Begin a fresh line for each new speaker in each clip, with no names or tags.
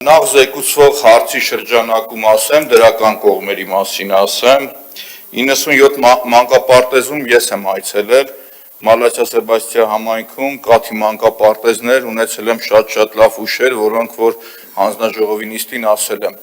Նախ զեկուցվող հարցի շրջանակում ասեմ, դրական կողմերի մասին ասեմ, 97 մանկապարտեզում ես եմ այցելել, Մալաչա Սեբաստիա համայնքում կաթի մանկապարտեզներ, ունեցել եմ շատ լավ հուշեր, որոնք որ հանձնաժողովի նիստին ասել եմ։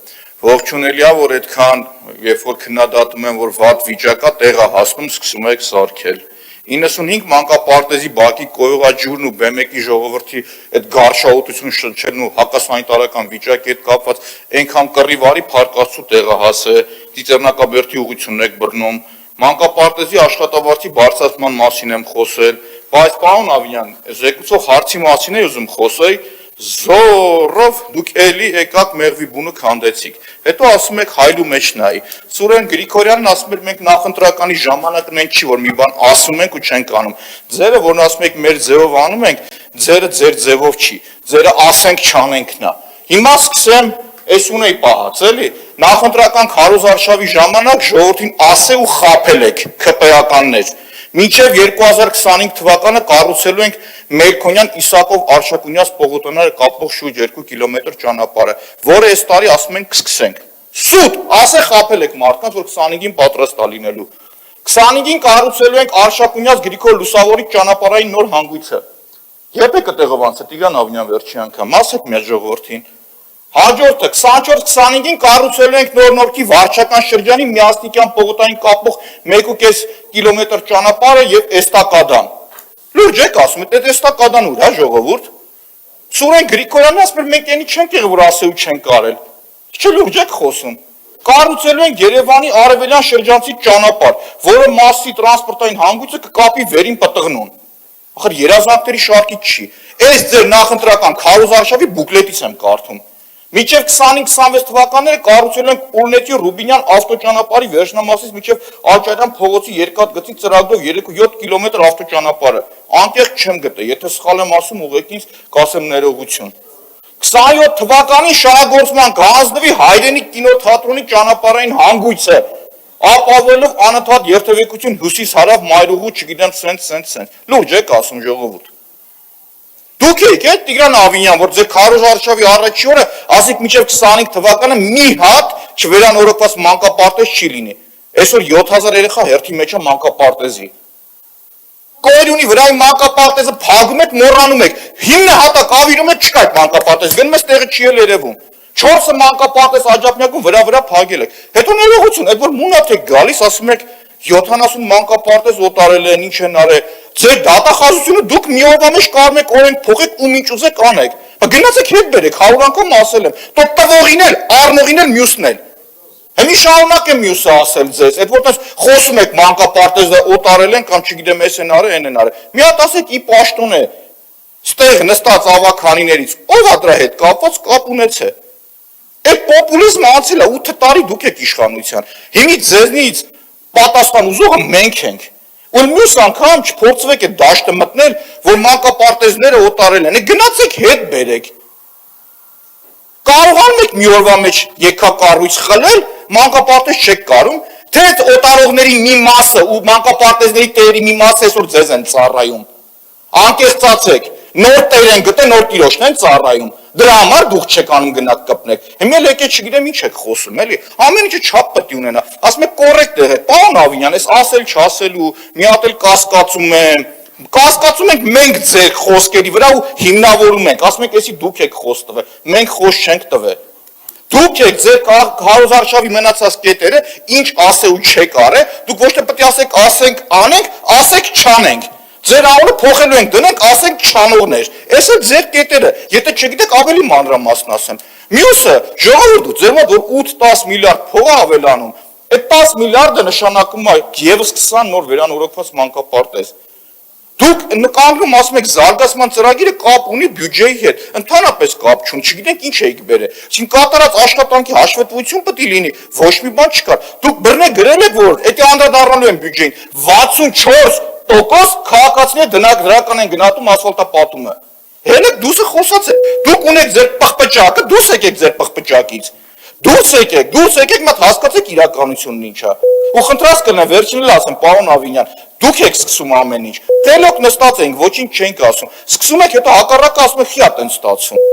Ողջունելի է, որ այդքան, երբ որ քննադատում եմ, որ վատ վիճակ է, տեղ է հասնում, սկսում եք սարքել։ 95 մանկապարտեզի բակի կոյուղաջուրն ու B1-ի ժողովրդի այդ գարշահոտություն շնչելն ու հակասանիտարական վիճակի հետ կապված այնքան կռիվարի փարկացու տեղահաս է, Ծիծեռնակաբերդի ուղղությունն եք բռնում, մանկապարտեզի աշխատավարձի բարձրացման մասին եմ խոսել, բայց պարոն Ավինյան, զեկուցող հարցի մասին եմ ուզում խոսել, զորով դուք էլի եկաք մեղվի բունը քանդեցիք, հետո ասում եք հայլու մեջ նայի, Սուրեն Գրիգորյանն ասում էր մենք նախընտրականի ժամանակն ենք չի, որ մի բան ասում ենք ու չենք անում, ձերը որն ասում եք մեր ձևով անում ենք, ձերը ձեր ձևով չի, ձերը ասենք չանենք նա, հիմա սկսեմ, ես ունեի պահած էլի, նախընտրական քարոզարշավի ժամանակ ժողովրդին ասե ու խաբել եք ՔՊ-ականներ, մինչև 2025 թվականը կառուցելու ենք Մերքոնյան Իսակով Արշակունյաց Պողոտանարը կապող շուրջ 2 կիլոմետր ճանապարհը, որը այս տարի ասում ենք կսկսենք։ Սուտ, ասե խաբել եք մարդկանց, որ 25-ին պատրաստ է լինելու։ 25-ին կառուցելու ենք Արշակունյաց Գրիգոր Լուսավորի ճանապարհային նոր հանգույցը։ Երբ է կտեղովանցը Տիգրան Ավինյան վերջի անգամ, ասեք մեր ժողովրդին։ Հաջորդը 24-25-ին կառուցելու ենք Նոր-Նորքի վարչական շրջանի Միասնիկյան Պողոտային կապող 1.5 կիլոմետր ճանապարհը եւ էստակադան։ Լուրջ եք ասում, այդ էստակադան ուր է ժողովուրդ։ Սուրեն Գրիգորյանն ասում էր մենք այնի չենք եղել, որ ասեու չենք արել։ Չէ լուրջ եք խոսում։ Կառուցելու ենք Երևանի արևելյան շրջանցի ճանապարհ, որը մասի տրանսպորտային հանգույցը կկապի վերին պտղնուն։ Ախր երազանքների շարքից չի։ Այս ձեր նախընտրական քարոզարշավի բուկլետից եմ կարդում։ Մինչև 25-26 թվականները կառուցել ենք Ուլնետի Ռուբինյան ավտոճանապարհի վերջնամասից մինչև Ալճարյան փողոցի երկաթգծի ծրագրով 3.7 կիլոմետր ավտոճանապարհը։ Անկեղծ չեմ գտե, եթե սխալ եմ ասում, ուղղակի ինձ կասեմ ներողություն։ 27 թվականին շահագործման կհանձնվի Հայրենիք կինոթատրոնի ճանապարհային հանգույցը, ապավելով անընդհատ երթևեկություն հյուսիս-հարավ Մայրուղու, չգիտեմ, սենց։ Լուրջ եք ասում ժողովուրդ։ Դուք եք Տիգրան Ավինյան, որ ձեր քարոզարշավի առաջի օրը ասեք մինչև 25 թվականը մի հատ չվերանորոգված մանկապարտեզ չի լինի։ Այսօր 7000 երեխա հերթի մեջ է մանկապարտեզի։ Կոյրունի վրայի մանկապարտեզը փակում եք, մոռանում եք։ 9 հատակ ավիրում եք, չկա այդ մանկապարտեզ, գնում ես տեղը չի էլ երևում։ 4-ը մանկապարտեզ աջափնյակում վրա փակել եք։ Հետո ներողություն, այդ որ մունատ եք գալիս, ասում եք 70 մանկապարտեզ օտարել են, ինչ են արել։ Ձեր դատախազությունը դուք մի օրվա մեջ կարող եք օրենք փոխեք ու ինչ ուզեք անեք։ Գնացեք հետ բերեք, 100 անգամ ասել եմ։ Տո տվողին էլ, առնողին էլ մյուսն էլ։ Հիմի շարունակեմ մյուսը ասել ձեզ, այդ որտես խոսում եք մանկապարտեզը օտարել են կամ չգիտեմ էս են արել, են արել։ Մի հատ ասեք ի պաշտոն է։ Ստեղ նստած ավականիներից ով է դրա հետ կապված, կապ ունեցե։ Այդ պոպուլիզմը անցել է 8 տարի դուք եք իշխանության։ Հիմի ձեզնից պատասխան ուզողը մենք ենք։ Ու մյուս անգամ չփորձվեք այդ դաշտը մտնել, որ մանկապարտեզները օտարել են։ Գնացեք հետ բերեք։ Կարողանում եք մի օրվա մեջ եկակառույց խլել, մանկապարտեզ չեք կարում, թե այդ օտարողների մի մասը ու մանկապարտեզների տերերի մի մասը այսօր ձեզ են ծառայում։ Անկեղծացեք, նոր տեր են գտել, նոր տիրոջն են ծառայում։ Դրա համար դուք չեք անում գնաք կպնեք։ Հիմա եկեք չգիտեմ ինչ եք խոսում, էլի։ Ամեն ինչը չափ պետք է ունենա։ Ասում եք կոռեկտ եղեք։ Պարոն Ավինյան, ես ասել չասելու, մի հատ էլ կասկածում եմ։ Կասկածում ենք մենք ձեր խոսքերի վրա ու հիմնավորում ենք։ Ասում եք, էսի դուք եք խոս տվել։ Մենք խոս չենք տվել։ Դուք եք ձեր քարոզարշավի մնացած կետերը, ինչ ասել ու չեք արել, դուք ոչ թե պետք է ասեք, ասենք անենք, ասեք չանենք։ Ձեր անունը փոխելու ենք դնենք, ասենք չանողներ։ Այս է ձեր կետերը, եթե չգիտեք ավելի մանրամասն ասեմ։ Մյուսը, ժողովուրդ, ձեր մոտ որ 8-10 միլիարդ փող է ավելանում, այդ 10 միլիարդը նշանակում է եւս 20 նոր վերանորոգված մանկապարտեզ։ Դուք նկարում ասում եք զարգացման ծրագիրը կապ ունի բյուջեի հետ, ընդհանրապես կապ չունի, չգիտենք ինչ եք բերել։ Այսինքն կատարած աշխատանքի հաշվետվություն պետք է լինի, ոչ մի բան չկա։ Դուք բռնե գրել եք որ դա անդրադառնալու են բյուջեին 64% քաղաքացիները դրական են գնահատում ասֆալտապատումը։ Հենեք դուսը խոսած է։ Դուք ունեք ձեր պղպճակը, դուս եկեք ձեր պղպճակից։ Դուրս եկեք, մատ հասկացեք իրականությունն ինչ է։ Ու խնդրած կլինեմ վերջին էլ ասեմ, պարոն Ավինյան, դուք եք սկսում ամեն ինչ։ Տելոք նստած ենք, ոչինչ չենք ասում։ Սկսում եք, հետո հակառակը ասում եք, խիա տեն ստացվում։